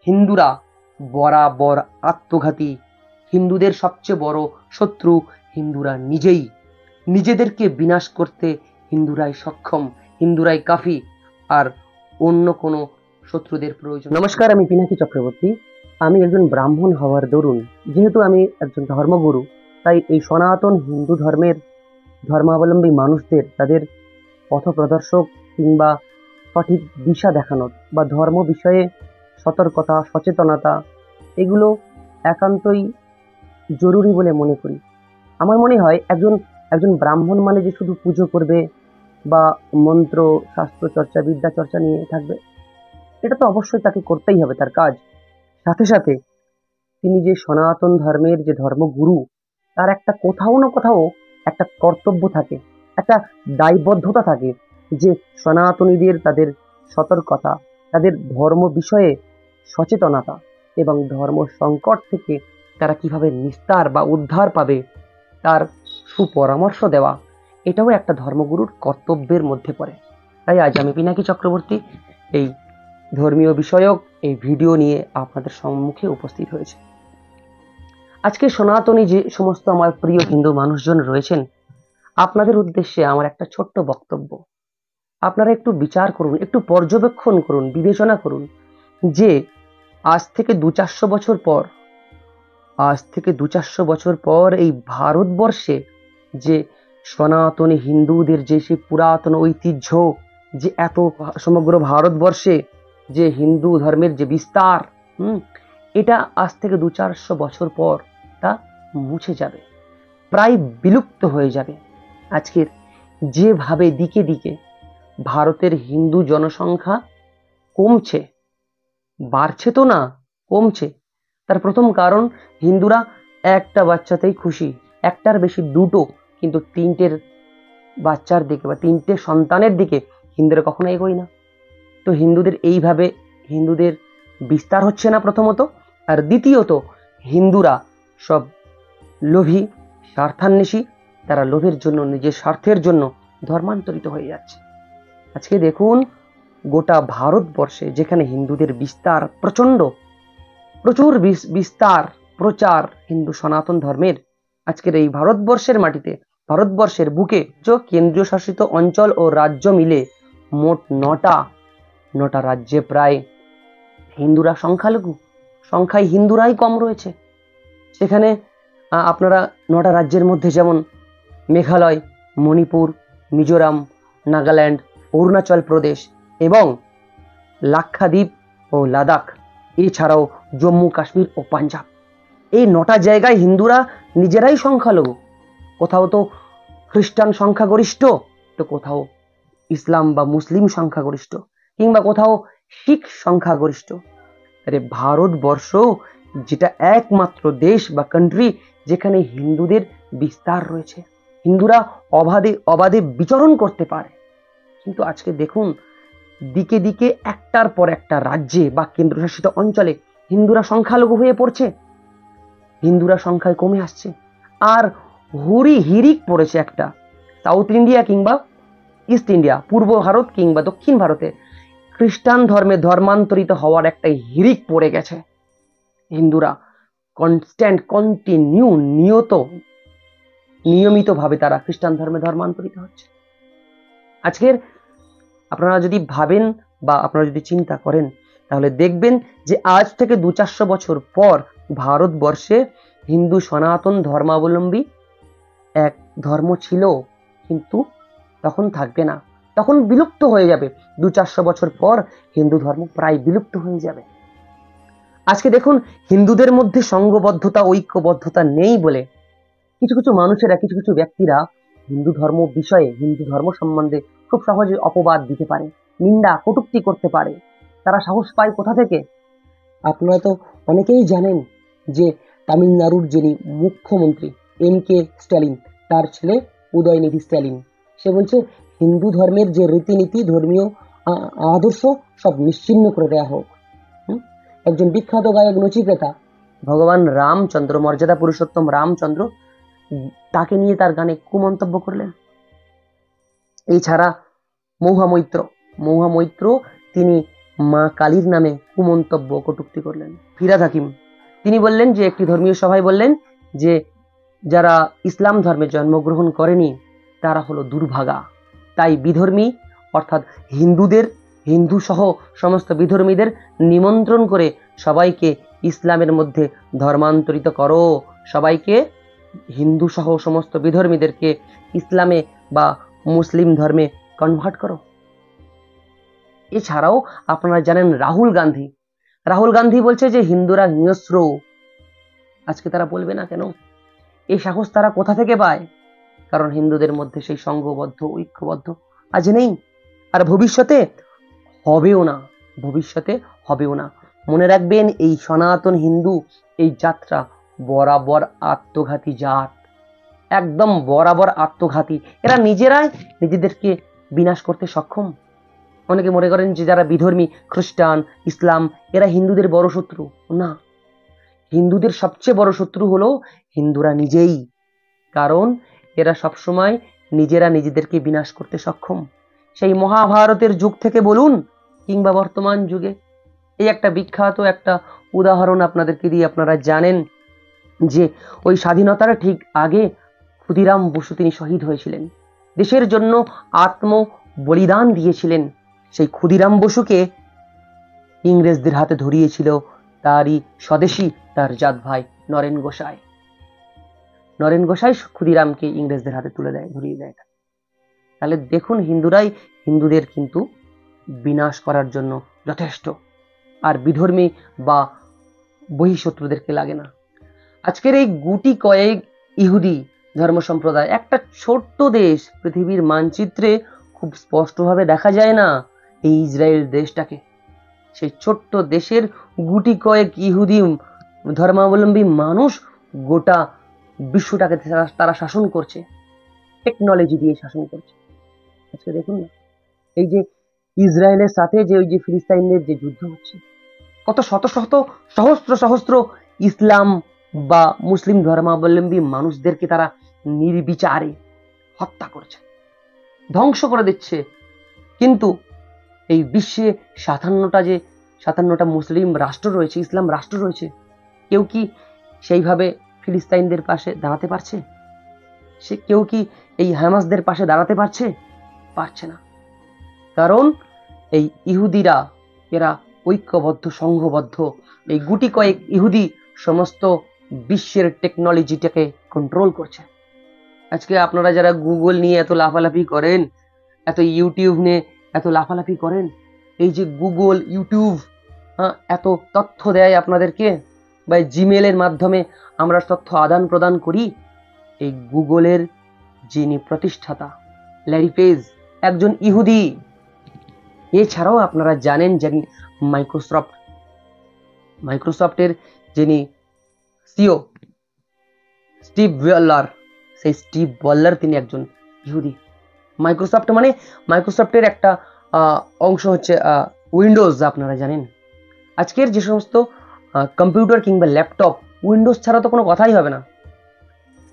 হিন্দুরা বরাবর আত্মঘাতী। হিন্দুদের সবচেয়ে বড় শত্রু হিন্দুরা নিজেই। নিজেদেরকে বিনাশ করতে হিন্দুরাই সক্ষম, হিন্দুরাই কাফি, আর অন্য কোনো শত্রুদের প্রয়োজন। নমস্কার, আমি পিনাকি চক্রবর্তী। আমি একজন ব্রাহ্মণ হওয়ার দরুন, যেহেতু আমি একজন ধর্মগুরু, তাই এই সনাতন হিন্দু ধর্মের ধর্মাবলম্বী মানুষদের তাদের পথপ্রদর্শক কিংবা সঠিক দিশা দেখানো বা ধর্ম বিষয়ে সতর্কতা, সচেতনতা, এগুলো একান্তই জরুরি বলে মনে করি। আমার মনে হয় একজন ব্রাহ্মণ মানে যে শুধু পুজো করবে বা মন্ত্র শাস্ত্র চর্চা বিদ্যা চর্চা নিয়ে থাকবে, এটা তো অবশ্যই তাকে করতেই হবে, তার কাজ। সাথে সাথে তিনি যে সনাতন ধর্মের যে ধর্মগুরু, তার একটা কোথাও না কোথাও একটা কর্তব্য থাকে, একটা দায়বদ্ধতা থাকে, যে সনাতনীদের তাদের সতর্কতা, তাদের ধর্ম বিষয়ে সচেতনতা এবং ধর্ম সংকট থেকে তারা কিভাবে নিস্তার বা উদ্ধার পাবে তার সুপরামর্শ দেওয়া, এটাও একটা ধর্মগুরুর কর্তব্যের মধ্যে পড়ে। তাই আজ আমি পিনাকি চক্রবর্তী এই ধর্মীয় বিষয়ক এই ভিডিও নিয়ে আপনাদের সম্মুখে উপস্থিত হয়েছে। আজকে সনাতনী যে সমস্ত আমার প্রিয় হিন্দু মানুষজন রয়েছেন, আপনাদের উদ্দেশ্যে আমার একটা ছোট্ট বক্তব্য। আপনারা একটু বিচার করুন, একটু পর্যবেক্ষণ করুন, বিবেচনা করুন যে আজ থেকে 200-400 বছর পর এই ভারতবর্ষে যে সনাতনী হিন্দুদের যে সেই পুরাতন ঐতিহ্য, যে এত সমগ্র ভারতবর্ষে যে হিন্দু ধর্মের যে বিস্তার, এটা আজ থেকে 200-400 বছর পর তা মুছে যাবে, প্রায় বিলুপ্ত হয়ে যাবে। আজকের যেভাবে দিকে দিকে ভারতের হিন্দু জনসংখ্যা কমছে, বাড়ছে তো না, কমছে, তার প্রথম কারণ হিন্দুরা একটা বাচ্চাতেই খুশি, একটার বেশি দুটো, কিন্তু তিনটের বাচ্চার দিকে বা তিনটে সন্তানের দিকে হিন্দুরা কখনো এগোয় না। তো হিন্দুদের বিস্তার হচ্ছে না প্রথমত, আর দ্বিতীয়ত হিন্দুরা সব লোভী, স্বার্থান্বেষী, তারা লোভের জন্য, নিজের স্বার্থের জন্য ধর্মান্তরিত হয়ে যাচ্ছে। আজকে দেখুন গোটা ভারতবর্ষে যেখানে হিন্দুদের বিস্তার প্রচুর বিস্তার প্রচার হিন্দু সনাতন ধর্মের, আজকের এই ভারতবর্ষের মাটিতে, ভারতবর্ষের বুকে কেন্দ্রীয় শাসিত অঞ্চল ও রাজ্য মিলে মোট 9টা রাজ্যে প্রায় হিন্দুরা সংখ্যালঘু, সংখ্যায় হিন্দুরাই কম রয়েছে। সেখানে আপনারা 9টা রাজ্যের মধ্যে যেমন মেঘালয়, মণিপুর, মিজোরাম, নাগাল্যান্ড, অরুণাচল প্রদেশ এবং লাক্ষাদ্বীপ ও লাদাখ, এছাড়াও জম্মু কাশ্মীর ও পাঞ্জাব, এই 9টা জায়গায় হিন্দুরা নিজেরাই সংখ্যালঘু। কোথাও তো খ্রিস্টান সংখ্যাগরিষ্ঠ, তো কোথাও ইসলাম বা মুসলিম সংখ্যাগরিষ্ঠ, কিংবা কোথাও শিখ সংখ্যাগরিষ্ঠ। আরে ভারতবর্ষ যেটা একমাত্র দেশ বা কান্ট্রি যেখানে হিন্দুদের বিস্তার রয়েছে, হিন্দুরা অবাধে বিচরণ করতে পারে, কিন্তু আজকে দেখুন দিকে দিকে একটার পর একটা রাজ্যে বা কেন্দ্রশাসিত অঞ্চলে হিন্দুরা সংখ্যালঘু হয়ে পড়ছে, হিন্দুরা সংখ্যায় কমে আসছে। আর হিরিক পড়েছে একটা, সাউথ ইন্ডিয়া কিংবা ইস্ট ইন্ডিয়া, পূর্ব ভারত কিংবা দক্ষিণ ভারতে খ্রিস্টান ধর্মে ধর্মান্তরিত হওয়ার একটা হিরিক পড়ে গেছে। হিন্দুরা নিয়মিতভাবে তারা খ্রিস্টান ধর্মে ধর্মান্তরিত হচ্ছে। আজকের আপনারা যদি ভাবেন বা আপনারা যদি চিন্তা করেন, তাহলে দেখবেন যে আজ থেকে 200-400 বছর পর ভারতবর্ষে হিন্দু সনাতন ধর্মাবলম্বী এক ধর্ম ছিল, কিন্তু তখন থাকবে না, তখন বিলুপ্ত হয়ে যাবে। 200-400 বছর পর হিন্দু ধর্ম প্রায় বিলুপ্ত হয়ে যাবে। আজকে দেখুন হিন্দুদের মধ্যে সংঘবদ্ধতা, ঐক্যবদ্ধতা নেই বলে কিছু মানুষেরা, কিছু ব্যক্তিরা হিন্দু ধর্ম বিষয়ে, হিন্দু ধর্ম সম্বন্ধে খুব সহজে অপবাদ দিতে পারে, নিন্দা কটূক্তি করতে পারে। তারা সাহস পায় কোথা থেকে? আপনারা তো অনেকেই জানেন যে তামিলনাড়ুর যিনি মুখ্যমন্ত্রী MK স্ট্যালিন, তার ছেলে উদয়নিধি স্ট্যালিন, সে বলছে হিন্দু ধর্মের যে রীতিনীতি, ধর্মীয় আদর্শ সব নিশ্চিহ্ন করে দেওয়া হোক। একজন বিখ্যাত গায়ক নচিকেতা, ভগবান রামচন্দ্র, মর্যাদা পুরুষোত্তম রামচন্দ্র, তাকে নিয়ে তার গানে কুমন্তব্য করলেন। এছাড়া মৌহা মৈত্র তিনি মা কালীর নামে কুমন্তব্য কটূক্তি করলেন। ফিরহাদ হাকিম তিনি বললেন যে একটি ধর্মীয় সভায় বললেন যে যারা ইসলাম ধর্মে জন্মগ্রহণ করেনি তারা হলো দুর্ভাগা, তাই বিধর্মী অর্থাৎ হিন্দু সহ সমস্ত বিধর্মীদের নিমন্ত্রণ করে সবাইকে ইসলামের মধ্যে ধর্মান্তরিত করো, সবাইকে হিন্দু সহ সমস্ত বিধর্মীদেরকে ইসলামে বা মুসলিম ধর্মে কনভার্ট করো। এছাড়াও আপনারা জানেন রাহুল গান্ধী বলছে যে হিন্দুরা হিংস্র। আজকে তারা বলবে না কেন? এই সাহস তারা কোথা থেকে পায়? কারণ হিন্দুদের মধ্যে সেই সংঘবদ্ধ ঐক্যবদ্ধ আজ নেই, আর ভবিষ্যতে হবেও না। মনে রাখবেন, এই সনাতন হিন্দু এই জাতটা বরাবর আত্মঘাতী জাত, একদম বরাবর আত্মঘাতী। এরা নিজেরাই নিজেদেরকে বিনাশ করতে সক্ষম। অনেকে মনে করেন যে যারা বিধর্মী খ্রিস্টান ইসলাম এরা হিন্দুদের বড় শত্রু। না, হিন্দুদের সবচেয়ে বড় শত্রু হলো হিন্দুরা নিজেই, কারণ এরা সবসময় নিজেরা নিজেদেরকে বিনাশ করতে সক্ষম। সেই মহাভারতের যুগ থেকে বলুন কিংবা বর্তমান যুগে, এই একটা বিখ্যাত একটা উদাহরণ আপনাদেরকে দিয়ে আপনারা জানেন যে ওই স্বাধীনতার ঠিক আগে ক্ষুদিরাম বসু তিনি শহীদ হয়েছিলেন, দেশের জন্য আত্ম বলিদান দিয়েছিলেন। সেই ক্ষুদিরাম বসুকে ইংরেজদের হাতে ধরিয়েছিল তারই স্বদেশী, তার জাত ভাই নরেন গোসাই ক্ষুদিরামকে ইংরেজদের হাতে ধরিয়ে দেয়। তাহলে দেখুন, হিন্দুদের কিন্তু বিনাশ করার জন্য যথেষ্ট, আর বিধর্মী বা বহিঃশত্রুদেরকে লাগে না। আজকের এই গুটি কয়েক ইহুদি ধর্ম সম্প্রদায়, একটা ছোট্ট দেশ, পৃথিবীর মানচিত্রে খুব স্পষ্টভাবে দেখা যায় না এই ইসরায়েল দেশটাকে। সেই ছোট্ট দেশের গুটি কয়েক ইহুদি ধর্মাবলম্বী মানুষ গোটা বিশ্বটাকে তারা শাসন করছে, টেকনোলজি দিয়ে শাসন করছে। আজকে দেখুন না, এই যে ইসরায়েলের সাথে যে ওই যে ফিলিস্তিনের যে যুদ্ধ হচ্ছে, কত শত শত সহস্র ইসলাম বা মুসলিম ধর্মাবলম্বী মানুষদেরকে তারা নির্বিচারে হত্যা করছে, ধ্বংস করে দিচ্ছে। কিন্তু এই বিশ্বে 57টা মুসলিম রাষ্ট্র রয়েছে, ইসলাম রাষ্ট্র রয়েছে, কেউ কি সেইভাবে ফিলিস্তিনদের পাশে দাঁড়াতে পারছে? কেউ কি এই হামাসদের পাশে দাঁড়াতে পারছে না। কারণ এই ইহুদিরা এরা ঐক্যবদ্ধ, সংঘবদ্ধ। এই গুটি কয়েক ইহুদি সমস্ত বিশ্বের টেকনোলজিটাকে কন্ট্রোল করছে। আজকে আপনারা যারা গুগল নিয়ে এত লাফালাফি করেন, এত ইউটিউব নিয়ে এত লাফালাফি করেন, এই যে গুগল ইউটিউব এত তথ্য দেয় আপনাদেরকে, বা জিমেলের মাধ্যমে আমরা তথ্য আদান প্রদান করি, এই গুগলের যিনি প্রতিষ্ঠাতা ল্যারি পেজ একজন ইহুদি। এছাড়াও আপনারা জানেন যিনি মাইক্রোসফটের যিনি সিও স্টিভ ওয়ালার, সেই স্টিভ ওয়ালার তিনি একজন ইহুদি। মাইক্রোসফটের একটা অংশ হচ্ছে উইন্ডোজ, আপনারা জানেন। আজকের যে সমস্ত কম্পিউটার কিংবা ল্যাপটপ, উইন্ডোজ ছাড়া তো কোনো কথাই হবে না।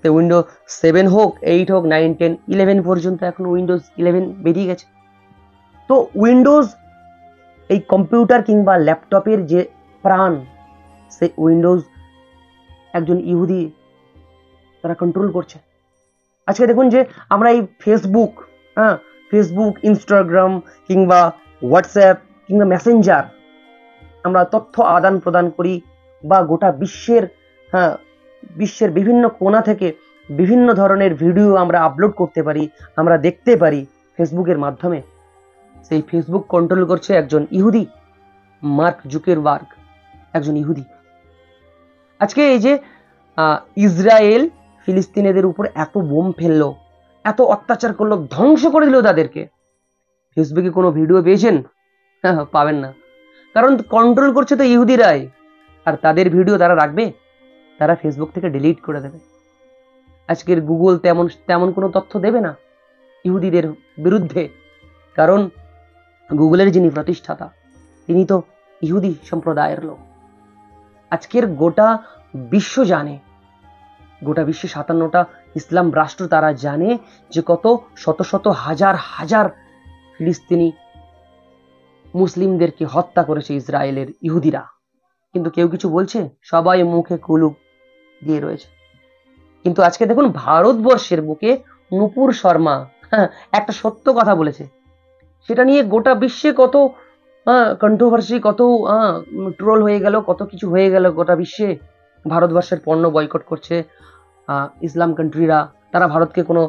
উইন্ডোজ 7 হোক, 8 হোক, 9, 10, 11 পর্যন্ত এখন উইন্ডোজ 11 বেরিয়ে গেছে। তো উইন্ডোজ এই কম্পিউটার কিংবা ল্যাপটপের যে প্রাণ, সেই উইন্ডোজ একজন ইহুদি তারা কন্ট্রোল করছে। আজকে দেখুন যে আমরা এই ফেসবুক, ইনস্টাগ্রাম কিংবা হোয়াটসঅ্যাপ কিংবা মেসেঞ্জার আমরা তথ্য আদান প্রদান করি, বা গোটা বিশ্বের বিভিন্ন কোণা থেকে বিভিন্ন ধরনের ভিডিও আমরা আপলোড করতে পারি, আমরা দেখতে পারি ফেসবুকের মাধ্যমে। সেই ফেসবুক কন্ট্রোল করছে একজন ইহুদি, মার্ক জুকারবার্গ, একজন ইহুদি। আজকে এই যে ইসরায়েল ফিলিস্তিনিদের উপর এত বোম ফেললো, এত অত্যাচার করলো, ধ্বংস করে দিল তাদেরকে, ফেসবুকে কোনো ভিডিও পেয়েছেন? পাবেন না, কারণ কন্ট্রোল করছে তো ইহুদিরাই। আর তাদের ভিডিও তারা রাখবে? তারা ফেসবুক থেকে ডিলিট করে দেবে। আজকের গুগল তেমন কোনো তথ্য দেবে না ইহুদিদের বিরুদ্ধে, কারণ গুগলের যিনি প্রতিষ্ঠাতা তিনি তো ইহুদি সম্প্রদায়ের লোক। আজকের গোটা বিশ্ব জানে, গোটা বিশ্বে 57টা ইসলাম রাষ্ট্র তারা জানে যে কত শত শত হাজার হাজার ফিলিস্তিনি মুসলিমদেরকে হত্যা করেছে ইসরায়েলের ইহুদিরা, কিন্তু কেউ কিছু বলছে? সবাই মুখে কুলুপ দিয়ে রয়েছে। কিন্তু আজকে দেখুন ভারতবর্ষের বুকে নূপুর শর্মা একটা সত্য কথা বলেছে, সেটা নিয়ে গোটা বিশ্বে কত কন্ট্রোভার্সি, কত ট্রোল হয়ে গেল, কত কিছু হয়ে গেল গোটা বিশ্বে। ভারতবর্ষের পণ্য বয়কট করছে ইসলাম কান্ট্রিরা, তারা ভারতকে কোনো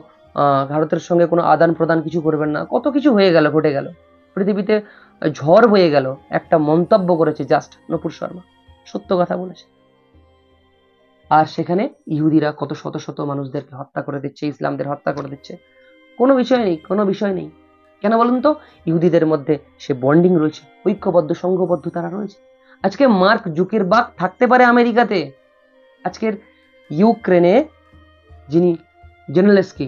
ভারতের সঙ্গে কোনো আদান প্রদান কিছু করবেন না, কত কিছু হয়ে গেল, ঘটে গেল, পৃথিবীতে ঝড় বয়ে গেল। একটা মন্তব্য করেছে জাস্ট নূপুর শর্মা, সত্য কথা বলেছে। আর সেখানে ইহুদিরা কত শত শত মানুষদেরকে হত্যা করে দিচ্ছে, ইসলামদের হত্যা করে দিচ্ছে, কোনো বিষয় নেই, কোনো বিষয় নেই। কেন বলুন তো? ইহুদিদের মধ্যে সে বন্ডিং রয়েছে, ঐক্যবদ্ধ সংঘবদ্ধ তারা রয়েছে। আজকে মার্ক জুকারবার্গ থাকতে পারে আমেরিকাতে, আজকের ইউক্রেনে যিনি জেলেনস্কি,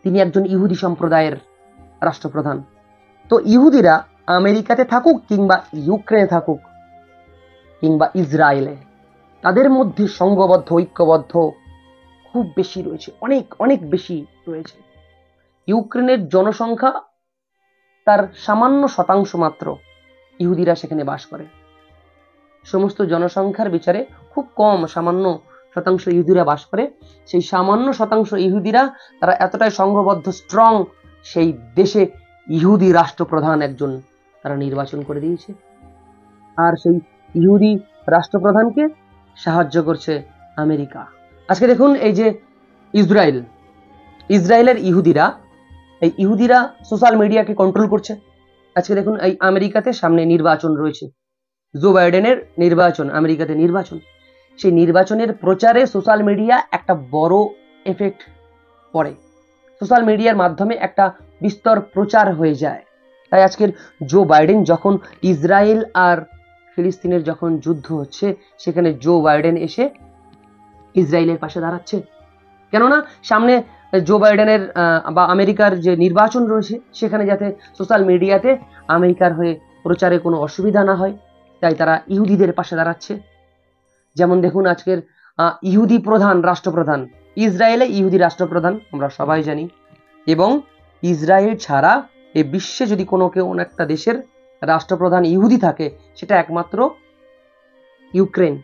তিনি একজন ইহুদি সম্প্রদায়ের রাষ্ট্রপ্রধান। তো ইহুদিরা আমেরিকাতে থাকুক কিংবা ইউক্রেনে থাকুক কিংবা ইসরায়েলে, তাদের মধ্যে সংঘবদ্ধ ঐক্যবদ্ধ খুব বেশি রয়েছে, অনেক অনেক বেশি রয়েছে। ইউক্রেনের জনসংখ্যা তার সামান্য শতাংশ মাত্র ইহুদিরা সেখানে বাস করে, সমস্ত জনসংখ্যার বিচারে খুব কম সামান্য শতাংশ ইহুদিরা বাস করে। সেই সামান্য শতাংশ ইহুদিরা তারা এতটাই সংঘবদ্ধ, স্ট্রং, সেই দেশে ইহুদি রাষ্ট্রপ্রধান একজন তারা নির্বাচন করে দিয়েছে। আর সেই ইহুদি রাষ্ট্রপ্রধানকে সাহায্য করছে আমেরিকা। আজকে দেখুন এই যে ইসরায়েলের ইহুদিরা সোশ্যাল মিডিয়াকে কন্ট্রোল করছে। আজকে দেখুন এই আমেরিকাতে সামনে নির্বাচন রয়েছে, জো বাইডেনের নির্বাচন, আমেরিকাতে নির্বাচন। সেই নির্বাচনের প্রচারে সোশ্যাল মিডিয়া একটা বড় এফেক্ট পড়ে, সোশ্যাল মিডিয়ার মাধ্যমে একটা বিস্তর প্রচার হয়ে যায়। তাই আজকের জো বাইডেন যখন ইসরায়েল আর ফিলিস্তিনের যখন যুদ্ধ হচ্ছে, সেখানে জো বাইডেন এসে ইসরায়েলের পাশে দাঁড়াচ্ছে। কেননা সামনে জো বাইডেনের বা আমেরিকার যে নির্বাচন রয়েছে, সেখানে যাতে সোশ্যাল মিডিয়াতে আমেরিকার হয়ে প্রচারে কোনো অসুবিধা না হয়, তাই তারা ইহুদিদের পাশে দাঁড়াচ্ছে। যেমন দেখুন আজকের ইহুদি প্রধান রাষ্ট্রপ্রধান, ইসরায়েলে ইহুদি রাষ্ট্রপ্রধান আমরা সবাই জানি। এবং ইসরায়েল ছাড়া এই বিশ্বে যদি কোনো একটা দেশের রাষ্ট্রপ্রধান ইহুদি থাকে, সেটা একমাত্র ইউক্রেন।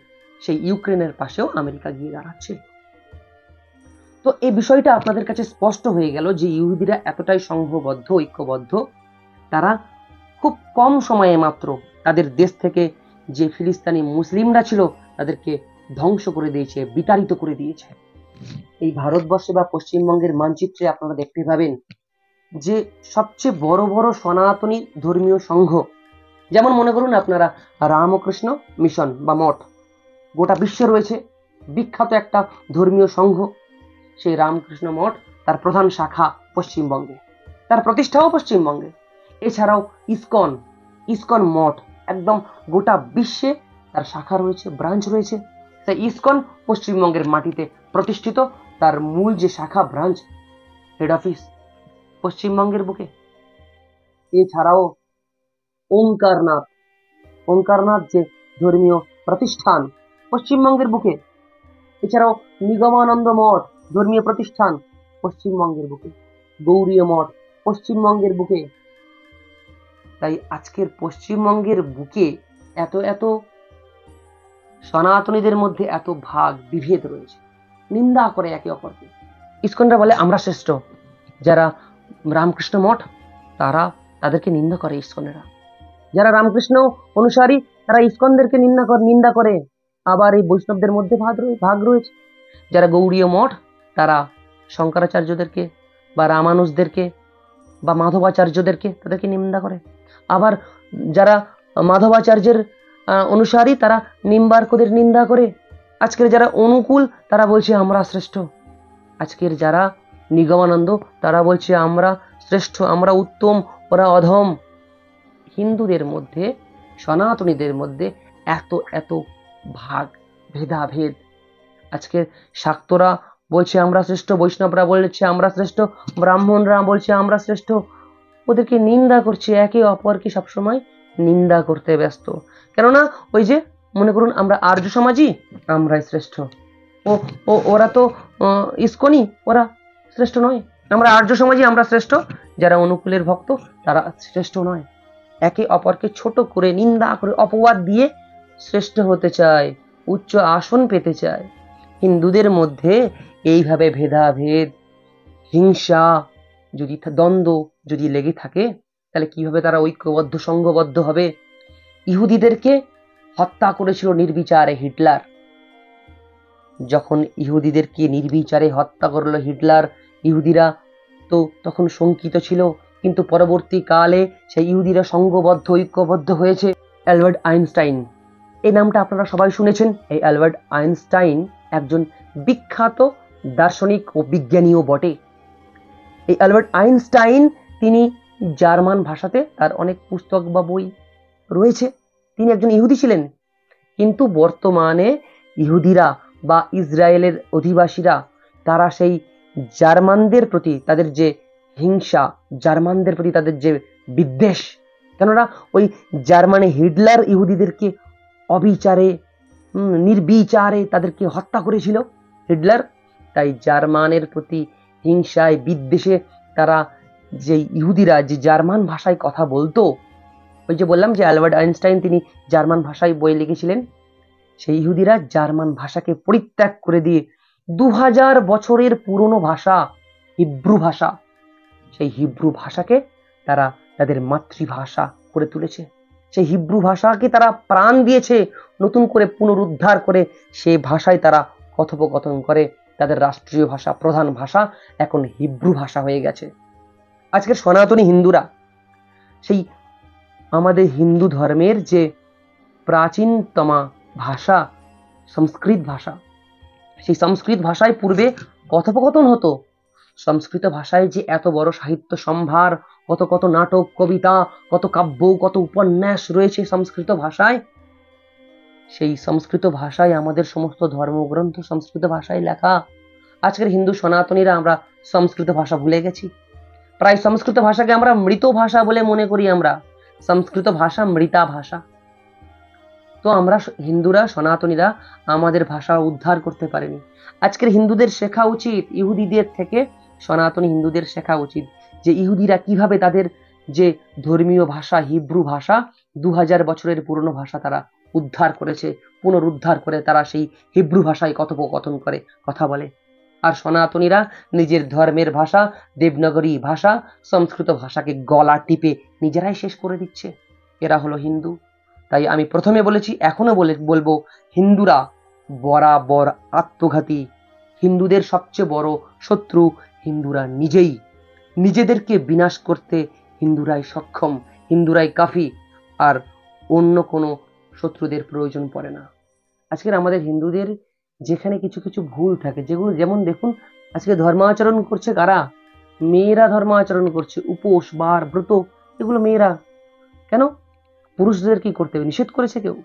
সেই ইউক্রেনের পাশেও আমেরিকা গিয়ে দাঁড়াচ্ছে। তো এই বিষয়টা আপনাদের কাছে স্পষ্ট হয়ে গেল যে ইহুদিরা এতটাই সংঘবদ্ধ, ঐক্যবদ্ধ, তারা খুব কম সময়ে মাত্র তাদের দেশ থেকে যে ফিলিস্তিনি মুসলিমরা ছিল তাদেরকে ধ্বংস করে দিয়েছে, বিতাড়িত করে দিয়েছে। এই ভারতবর্ষে বা পশ্চিমবঙ্গের মানচিত্রে আপনারা দেখতে পাবেন যে সবচেয়ে বড় বড় সনাতনী ধর্মীয় সংঘ, যেমন মনে করুন আপনারা রামকৃষ্ণ মিশন বা মঠ, গোটা বিশ্বে রয়েছে বিখ্যাত একটা ধর্মীয় সংঘ। সেই রামকৃষ্ণ মঠ, তার প্রধান শাখা পশ্চিমবঙ্গে, তার প্রতিষ্ঠাও পশ্চিমবঙ্গে। এছাড়াও ইসকন মঠ, একদম গোটা বিশ্বে তার শাখা রয়েছে, ব্রাঞ্চ রয়েছে। তাই ইসকন পশ্চিমবঙ্গের মাটিতে প্রতিষ্ঠিত, তার মূল যে শাখা, ব্রাঞ্চ, হেড অফিস পশ্চিমবঙ্গের বুকে। এছাড়াও ওঙ্কারনাথ যে ধর্মীয় প্রতিষ্ঠান পশ্চিমবঙ্গের বুকে। এছাড়াও নিগমানন্দ মঠ ধর্মীয় প্রতিষ্ঠান পশ্চিমবঙ্গের বুকে, গৌড়ীয় মঠ পশ্চিমবঙ্গের বুকে। তাই আজকের পশ্চিমবঙ্গের বুকে এত এত সনাতনীদের মধ্যে এত ভাগ বিভেদ রয়েছে, নিন্দা করে একে অপরকে। ইসকনরা বলে আমরা শ্রেষ্ঠ, যারা রামকৃষ্ণ মঠ তাদেরকে নিন্দা করে ইসকনেরা। যারা রামকৃষ্ণ অনুসারী তারা ইসকনদেরকে নিন্দা করে। আবার এই বৈষ্ণবদের মধ্যে ভাগ রয়েছে। যারা গৌড়ীয় মঠ তারা শঙ্করাচার্যদেরকে বা রামানুজদেরকে বা মাধবাচার্যদেরকে তাদেরকে নিন্দা করে। আবার যারা মাধবাচার্যের অনুসারী তারা নিম্বার্কদের নিন্দা করে। আজকের যারা অনুকূল তারা বলছে আমরা শ্রেষ্ঠ। আজকের যারা নিগমানন্দ তারা বলছে আমরা শ্রেষ্ঠ, আমরা উত্তম, ওরা অধম। হিন্দুদের মধ্যে, সনাতনীদের মধ্যে এত এত ভাগ, ভেদাভেদ। আজকে শাক্তরা বলছে আমরা শ্রেষ্ঠ, বৈষ্ণবরা বলছে আমরা শ্রেষ্ঠ, ব্রাহ্মণরা বলছে আমরা শ্রেষ্ঠ। ওদেরকে নিন্দা করছে, একে অপরকে সবসময় নিন্দা করতে ব্যস্ত। কেননা ওই যে মনে করুন আমরা আর্য সমাজী, আমরাই শ্রেষ্ঠ, ওরা তো ইসকনি, ওরা শ্রেষ্ঠ নয়। আমরা আর্য সমাজী, আমরা শ্রেষ্ঠ, যারা অনুকূলের ভক্ত তারা শ্রেষ্ঠ নয়। একে অপরকে ছোট করে, নিন্দা করে, অপবাদ দিয়ে শ্রেষ্ঠ হতে চায়, উচ্চ আসন পেতে চায়। হিন্দুদের মধ্যে এইভাবে ভেদাভেদ, হিংসা, যদি দ্বন্দ্ব যদি লেগে থাকে, তাহলে কিভাবে তারা ঐক্যবদ্ধ, সংঘবদ্ধ হবে? ইহুদিদেরকে হত্যা করেছিল নির্বিচারে হিটলার। যখন ইহুদিদেরকে নির্বিচারে হত্যা করলো হিটলার, ইহুদিরা তো তখন শঙ্কিত ছিল, কিন্তু পরবর্তীকালে সেই ইহুদিরা সংঘবদ্ধ, ঐক্যবদ্ধ হয়েছে। অ্যালবার্ট আইনস্টাইন, এই নামটা আপনারা সবাই শুনেছেন। এই অ্যালবার্ট আইনস্টাইন একজন বিখ্যাত দার্শনিক ও বিজ্ঞানীও বটে। এই অ্যালবার্ট আইনস্টাইন তিনি জার্মান ভাষাতে, তার অনেক পুস্তক বা বই রয়েছে। তিনি একজন ইহুদি ছিলেন, কিন্তু বর্তমানে ইহুদিরা বা ইসরায়েলের অধিবাসীরা তারা সেই জার্মানদের প্রতি তাদের যে হিংসা, জার্মানদের প্রতি তাদের যে বিদ্বেষ, কেননা ওই জার্মানে হিটলার ইহুদিদেরকে অবিচারে, নির্বিচারে তাদেরকে হত্যা করেছিল হিটলার। তাই জার্মানের প্রতি হিংসায়, বিদ্বেষে তারা, যে ইহুদিরা যে জার্মান ভাষায় কথা বলতো, ওই যে বললাম যে অ্যালবার্ট আইনস্টাইন তিনি জার্মান ভাষায় বই লিখেছিলেন, সেই ইহুদিরা জার্মান ভাষাকে পরিত্যাগ করে দিয়ে 2000 বছরের পুরনো ভাষা হিব্রু ভাষা, সেই হিব্রু ভাষাকে তারা তাদের মাতৃভাষা করে তুলেছে। সেই হিব্রু ভাষাকে তারা প্রাণ দিয়েছে, নতুন করে পুনরুদ্ধার করে সেই ভাষায় তারা কথোপকথন করে। তাদের রাষ্ট্রীয় ভাষা, প্রধান ভাষা এখন হিব্রু ভাষা হয়ে গেছে। আজকের সনাতনী হিন্দুরা সেই আমাদের হিন্দু ধর্মের যে প্রাচীনতমা ভাষা সংস্কৃত ভাষা, সেই সংস্কৃত ভাষায় পূর্বে কথোপকথন হতো। সংস্কৃত ভাষায় যে এত বড় সাহিত্য সম্ভার, কত কত নাটক, কবিতা, কত কাব্য, কত উপন্যাস রয়েছে সংস্কৃত ভাষায়। সেই সংস্কৃত ভাষায় আমাদের সমস্ত ধর্মগ্রন্থ সংস্কৃত ভাষায় লেখা। আজকের হিন্দু সনাতনীরা আমরা সংস্কৃত ভাষা ভুলে গেছি। প্রায় সংস্কৃত ভাষাকে আমরা মৃত ভাষা বলে মনে করি। আমরা সংস্কৃত ভাষা মৃতা ভাষা। তো আমরা হিন্দুরা, সনাতনীরা আমাদের ভাষা উদ্ধার করতে পারিনি। আজকের হিন্দুদের শেখা উচিত, ইহুদিদের থেকে সনাতনী হিন্দুদের শেখা উচিত যে ইহুদিরা কিভাবে তাদের যে ধর্মীয় ভাষা হিব্রু ভাষা 2000 বছরের পুরনো ভাষা তারা উদ্ধার করেছে, পুনরুদ্ধার করে তারা সেই হিব্রু ভাষায় কথোপকথন করে, কথা বলে। আর সনাতনীরা নিজের ধর্মের ভাষা দেবনাগরী ভাষা সংস্কৃত ভাষাকে গলা টিপে নিজেরাই শেষ করে দিচ্ছে। এরা হলো হিন্দু। তাই আমি প্রথমে বলেছি, এখনো বলবো, হিন্দুরা বরাবর আত্মঘাতী। হিন্দুদের সবচেয়ে বড় শত্রু হিন্দুরা নিজেই। নিজেদেরকে বিনাশ করতে হিন্দুরাই সক্ষম, হিন্দুরাই কাফি, আর অন্য কোনো শত্রুদের প্রয়োজন পড়ে না। আজকের আমাদের হিন্দুদের যেখানে কিছু কিছু ভুল থাকে, যেগুলো, যেমন দেখুন আজকে ধর্মাচরণ করছে কারা? মেয়েরা ধর্মাচরণ করছে, উপোস, বার, ব্রত, এগুলো মেয়েরা। কেন? পুরুষদের কি করতে হবে? নিষেধ করেছে কেউ?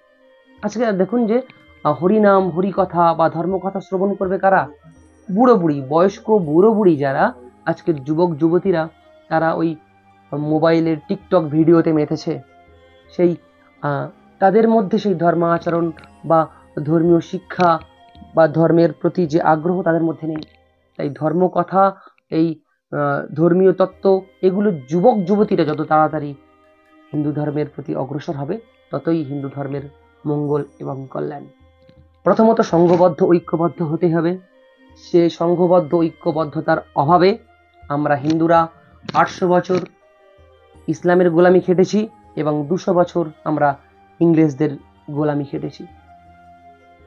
আজকে দেখুন যে হরিনাম, হরিকথা বা ধর্মকথা শ্রবণ করবে কারা? বুড়ো বুড়ি, বয়স্ক বুড়ো বুড়ি যারা, আজকের যুবক যুবতীরা, তারা ওই মোবাইলের টিকটক ভিডিওতে মেতেছে। সেই তাদের মধ্যে সেই ধর্মাচরণ বা ধর্মীয় শিক্ষা বা ধর্মের প্রতি যে আগ্রহ তাদের মধ্যে নেই। তাই ধর্মকথা, এই ধর্মীয় তত্ত্ব, এগুলো যুবক যুবতীরা যত তাড়াতাড়ি হিন্দু ধর্মের প্রতি অগ্রসর হবে, ততই হিন্দু ধর্মের মঙ্গল এবং কল্যাণ। প্রথমত সংঘবদ্ধ, ঐক্যবদ্ধ হতে হবে। সে সংঘবদ্ধ ঐক্যবদ্ধতার অভাবে আমরা হিন্দুরা 800 বছর ইসলামের গোলামি খেটেছি এবং 200 বছর আমরা ইংরেজদের গোলামি খেটেছি।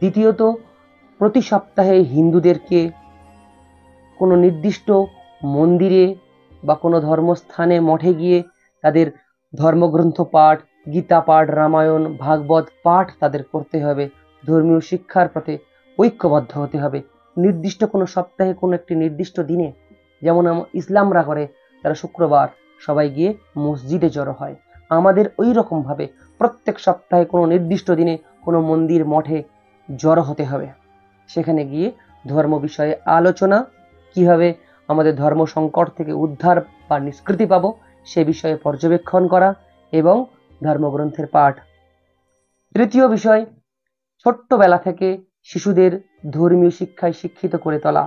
দ্বিতীয়ত, প্রতি সপ্তাহে হিন্দুদেরকে কোনো নির্দিষ্ট মন্দিরে বা কোনো ধর্মস্থানে, মঠে গিয়ে তাদের ধর্মগ্রন্থ পাঠ, গীতা পাঠ, রামায়ণ, ভাগবত পাঠ তাদের করতে হবে। ধর্মীয় শিক্ষার প্রতি ঐক্যবদ্ধ হতে হবে। নির্দিষ্ট কোনো সপ্তাহে কোনো একটি নির্দিষ্ট দিনে, যেমন ইসলামরা করে, তারা শুক্রবার সবাই গিয়ে মসজিদে জড়ো হয়, আমাদের ওই রকম ভাবে প্রত্যেক সপ্তাহে কোনো নির্দিষ্ট দিনে কোনো মন্দির, মঠে জড়ো হতে হবে। সেখানে গিয়ে ধর্ম বিষয়ে আলোচনা, কিভাবে আমাদের ধর্ম সংকট থেকে উদ্ধার বা নিষ্কৃতি পাবো সে বিষয়ে পর্যবেক্ষণ করা এবং ধর্মগ্রন্থের পাঠ। তৃতীয় বিষয়, ছোট্টবেলা থেকে শিশুদের ধর্মীয় শিক্ষায় শিক্ষিত করে তোলা।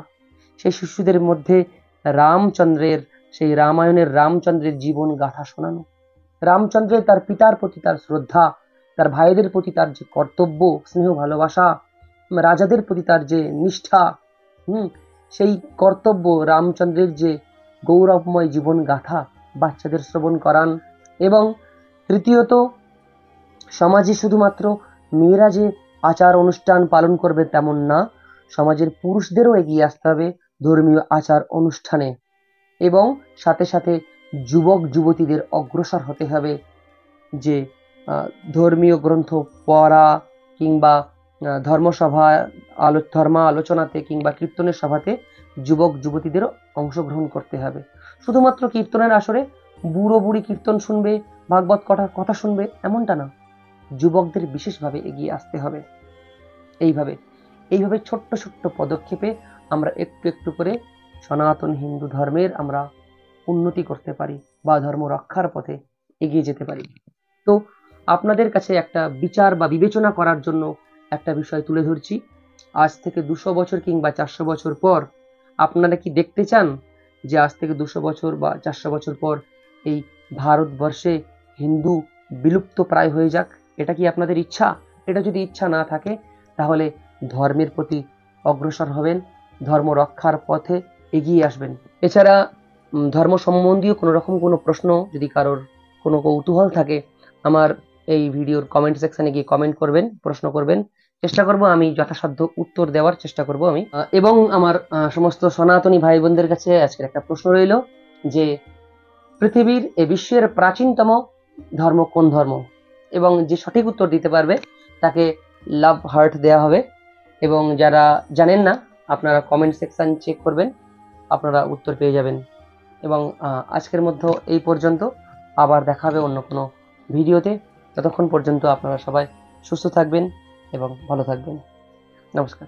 সেই শিশুদের মধ্যে রামচন্দ্রের, সেই রামায়ণের রামচন্দ্রের জীবন গাথা শোনানো। রামচন্দ্রের তার পিতার প্রতি তার শ্রদ্ধা, তার ভাইদের প্রতি তার যে কর্তব্য, স্নেহ, ভালোবাসা, রাজাদের প্রতি তার যে নিষ্ঠা, সেই কর্তব্য, রামচন্দ্রের যে গৌরবময় জীবন গাথা বাচ্চাদের শ্রবণ করান। এবং তৃতীয়ত, সমাজে শুধুমাত্র মেয়েরা যে আচার অনুষ্ঠান পালন করবে তেমন না, সমাজের পুরুষদেরও এগিয়ে আসতে হবে ধর্মীয় আচার অনুষ্ঠানে। এবং সাথে সাথে যুবক যুবতীদের অগ্রসর হতে হবে, যে ধর্মীয় গ্রন্থ পড়া কিংবা ধর্মসভা, ধর্ম আলোচনাতে কিংবা কীর্তনের সভাতে যুবক যুবতীদেরও অংশগ্রহণ করতে হবে। শুধুমাত্র কীর্তনের আসরে বুড়ো বুড়ি কীর্তন শুনবে, ভাগবত কথা শুনবে এমনটা না, যুবকদের বিশেষভাবে এগিয়ে আসতে হবে। এইভাবে ছোট্ট ছোট্ট পদক্ষেপে আমরা একটু একটু করে সনাতন হিন্দু ধর্মের আমরা উন্নতি করতে পারি বা ধর্ম রক্ষার পথে এগিয়ে যেতে পারি। তো আপনাদের কাছে একটা বিচার বা বিবেচনা করার জন্য একটা বিষয় তুলে ধরছি। আজ থেকে 200 বছর কিংবা 400 বছর পর আপনারা কি দেখতে চান যে আজ থেকে 200 বছর বা 400 বছর পর এই ভারতবর্ষে হিন্দু বিলুপ্ত প্রায় হয়ে যাক? এটা কি আপনাদের ইচ্ছা? এটা যদি ইচ্ছা না থাকে তাহলে ধর্মের প্রতি অগ্রসর হবেন, ধর্ম রক্ষার পথে এগিয়ে আসবেন। এছাড়া ধর্ম সম্বন্ধীয় কোনো রকম কোনো প্রশ্ন যদি কারোর কোনো কৌতূহল থাকে, আমার এই ভিডিওর কমেন্ট সেকশনে গিয়ে কমেন্ট করবেন, প্রশ্ন করবেন, চেষ্টা করব আমি যথাসাধ্য উত্তর দেওয়ার চেষ্টা করব আমি। এবং আমার সমস্ত সনাতনী ভাই বোনদের কাছে আজকের একটা প্রশ্ন রইল যে পৃথিবীর এ বিশ্বের প্রাচীনতম ধর্ম কোন ধর্ম? এবং যে সঠিক উত্তর দিতে পারবে তাকে লাভ হার্ট দেওয়া হবে। এবং যারা জানেন না আপনারা কমেন্ট সেকশন চেক করবেন, আপনারা উত্তর পেয়ে যাবেন। এবং আজকের মধ্যে এই পর্যন্ত, আবার দেখা হবে অন্য কোনো ভিডিওতে। ততক্ষণ পর্যন্ত আপনারা সবাই সুস্থ থাকবেন এবং ভালো থাকবেন। নমস্কার।